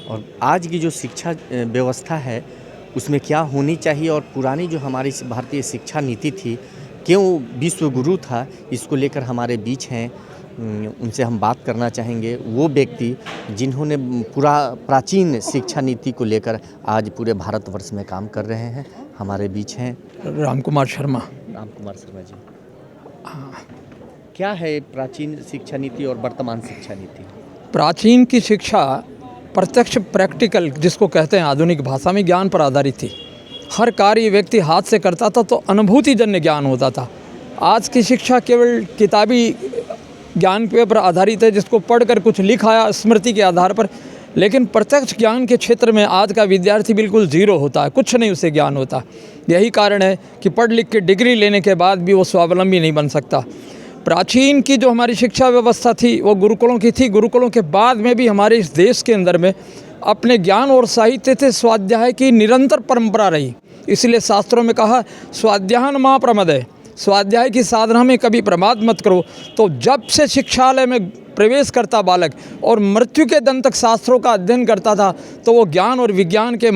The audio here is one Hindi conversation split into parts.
और आज की जो शिक्षा व्यवस्था है उसमें क्या होनी चाहिए, और पुरानी जो हमारी भारतीय शिक्षा नीति थी, क्यों विश्व गुरु था, इसको लेकर हमारे बीच हैं। उनसे हम बात करना चाहेंगे। वो व्यक्ति जिन्होंने पूरा प्राचीन शिक्षा नीति को लेकर आज पूरे भारतवर्ष में काम कर रहे हैं, हमारे बीच हैं। राम कुमार शर्मा। राम कुमार शर्मा जी, क्या है प्राचीन शिक्षा नीति और वर्तमान शिक्षा नीति? प्राचीन की शिक्षा प्रत्यक्ष प्रैक्टिकल, जिसको कहते हैं आधुनिक भाषा में, ज्ञान पर आधारित थी। हर कार्य व्यक्ति हाथ से करता था तो अनुभूतिजन्य ज्ञान होता था। आज की शिक्षा केवल किताबी ज्ञान पर आधारित है, जिसको पढ़कर कुछ लिखाया स्मृति के आधार पर। लेकिन प्रत्यक्ष ज्ञान के क्षेत्र में आज का विद्यार्थी बिल्कुल जीरो होता है, कुछ नहीं उसे ज्ञान होता। यही कारण है कि पढ़ लिख के डिग्री लेने के बाद भी वो स्वावलंबी नहीं बन सकता। प्राचीन की जो हमारी शिक्षा व्यवस्था थी वो गुरुकुलों की थी। गुरुकुलों के बाद में भी हमारे इस देश के अंदर में अपने ज्ञान और साहित्य से स्वाध्याय की निरंतर परंपरा रही। इसलिए शास्त्रों में कहा, स्वाध्यायन मा प्रमदय, स्वाध्याय की साधना में कभी प्रमाद मत करो। तो जब से शिक्षालय में प्रवेश करता बालक और मृत्यु के दम तक शास्त्रों का अध्ययन करता था, तो वो ज्ञान और विज्ञान के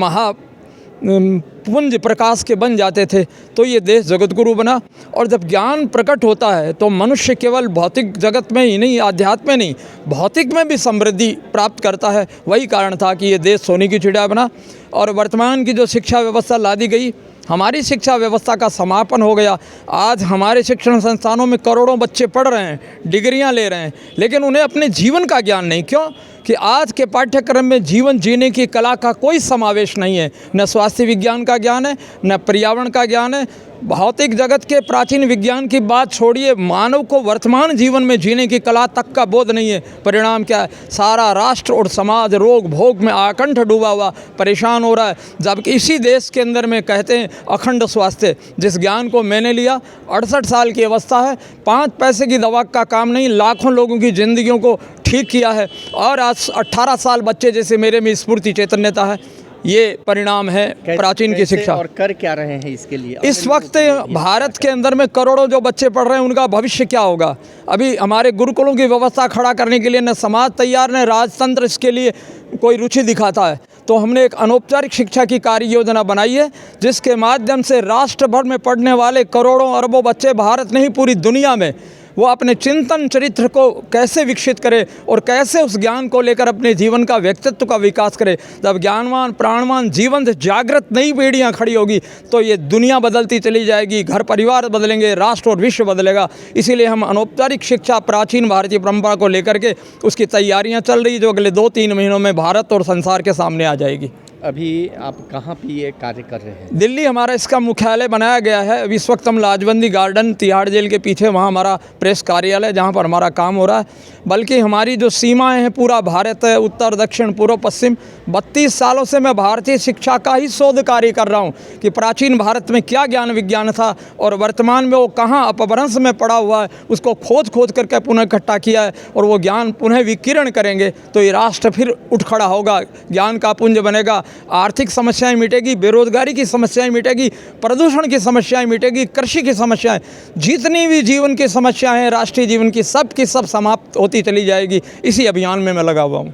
पुंज प्रकाश के बन जाते थे। तो ये देश जगतगुरु बना। और जब ज्ञान प्रकट होता है तो मनुष्य केवल भौतिक जगत में ही नहीं, आध्यात्म में नहीं, भौतिक में भी समृद्धि प्राप्त करता है। वही कारण था कि ये देश सोने की चिड़िया बना। और वर्तमान की जो शिक्षा व्यवस्था लादी गई, हमारी शिक्षा व्यवस्था का समापन हो गया। आज हमारे शिक्षण संस्थानों में करोड़ों बच्चे पढ़ रहे हैं, डिग्रियां ले रहे हैं, लेकिन उन्हें अपने जीवन का ज्ञान नहीं। क्यों? कि आज के पाठ्यक्रम में जीवन जीने की कला का कोई समावेश नहीं है। न स्वास्थ्य विज्ञान का ज्ञान है, न पर्यावरण का ज्ञान है। भौतिक जगत के प्राचीन विज्ञान की बात छोड़िए, मानव को वर्तमान जीवन में जीने की कला तक का बोध नहीं है। परिणाम क्या है? सारा राष्ट्र और समाज रोग भोग में आकंठ डूबा हुआ परेशान हो रहा है। जबकि इसी देश के अंदर में कहते हैं अखंड स्वास्थ्य, जिस ज्ञान को मैंने लिया, 68 साल की अवस्था है, 5 पैसे की दवा का काम नहीं, लाखों लोगों की ज़िंदगियों को ठीक किया है। और आज 18 साल बच्चे जैसे मेरे में स्फूर्ति चैतन्यता है। ये परिणाम है प्राचीन की शिक्षा। और कर क्या रहे हैं इसके लिए? इस वक्त भारत के अंदर में करोड़ों जो बच्चे पढ़ रहे हैं, उनका भविष्य क्या होगा? अभी हमारे गुरुकुलों की व्यवस्था खड़ा करने के लिए न समाज तैयार, न राजतंत्र इसके लिए कोई रुचि दिखाता है। तो हमने एक अनौपचारिक शिक्षा की कार्य योजना बनाई है, जिसके माध्यम से राष्ट्र भर में पढ़ने वाले करोड़ों अरबों बच्चे, भारत नहीं पूरी दुनिया में, वो अपने चिंतन चरित्र को कैसे विकसित करे और कैसे उस ज्ञान को लेकर अपने जीवन का व्यक्तित्व का विकास करे। जब ज्ञानवान प्राणवान जीवन से जागृत नई पीढ़ियां खड़ी होगी तो ये दुनिया बदलती चली जाएगी, घर परिवार बदलेंगे, राष्ट्र और विश्व बदलेगा। इसीलिए हम अनौपचारिक शिक्षा प्राचीन भारतीय परंपरा को लेकर के उसकी तैयारियां चल रही, जो अगले 2-3 महीनों में भारत और संसार के सामने आ जाएगी। अभी आप कहाँ पे ये कार्य कर रहे हैं? दिल्ली हमारा इसका मुख्यालय बनाया गया है। अभी इस वक्त हम लाजबंदी गार्डन, तिहाड़ जेल के पीछे, वहाँ हमारा प्रेस कार्यालय, जहाँ पर हमारा काम हो रहा है। बल्कि हमारी जो सीमाएं हैं, पूरा भारत है, उत्तर दक्षिण पूर्व पश्चिम। 32 सालों से मैं भारतीय शिक्षा का ही शोध कार्य कर रहा हूँ कि प्राचीन भारत में क्या ज्ञान विज्ञान था और वर्तमान में वो कहाँ अपभ्रंश में पड़ा हुआ है, उसको खोज करके पुनः इकट्ठा किया है। और वो ज्ञान पुनः विकिरण करेंगे तो ये राष्ट्र फिर उठ खड़ा होगा, ज्ञान का पुंज बनेगा। आर्थिक समस्याएं मिटेगी, बेरोजगारी की समस्याएं मिटेगी, प्रदूषण की समस्याएं मिटेगी, कृषि की समस्याएं, जितनी भी जीवन की समस्याएं हैं राष्ट्रीय जीवन की सब समाप्त होती चली जाएगी। इसी अभियान में मैं लगा हुआ हूँ।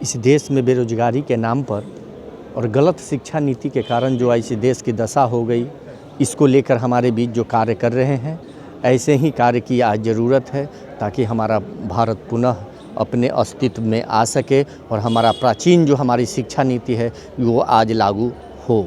इस देश में बेरोजगारी के नाम पर और गलत शिक्षा नीति के कारण जो ऐसे देश की दशा हो गई, इसको लेकर हमारे बीच जो कार्य कर रहे हैं, ऐसे ही कार्य की आज ज़रूरत है, ताकि हमारा भारत पुनः अपने अस्तित्व में आ सके और हमारा प्राचीन जो हमारी शिक्षा नीति है वो आज लागू हो।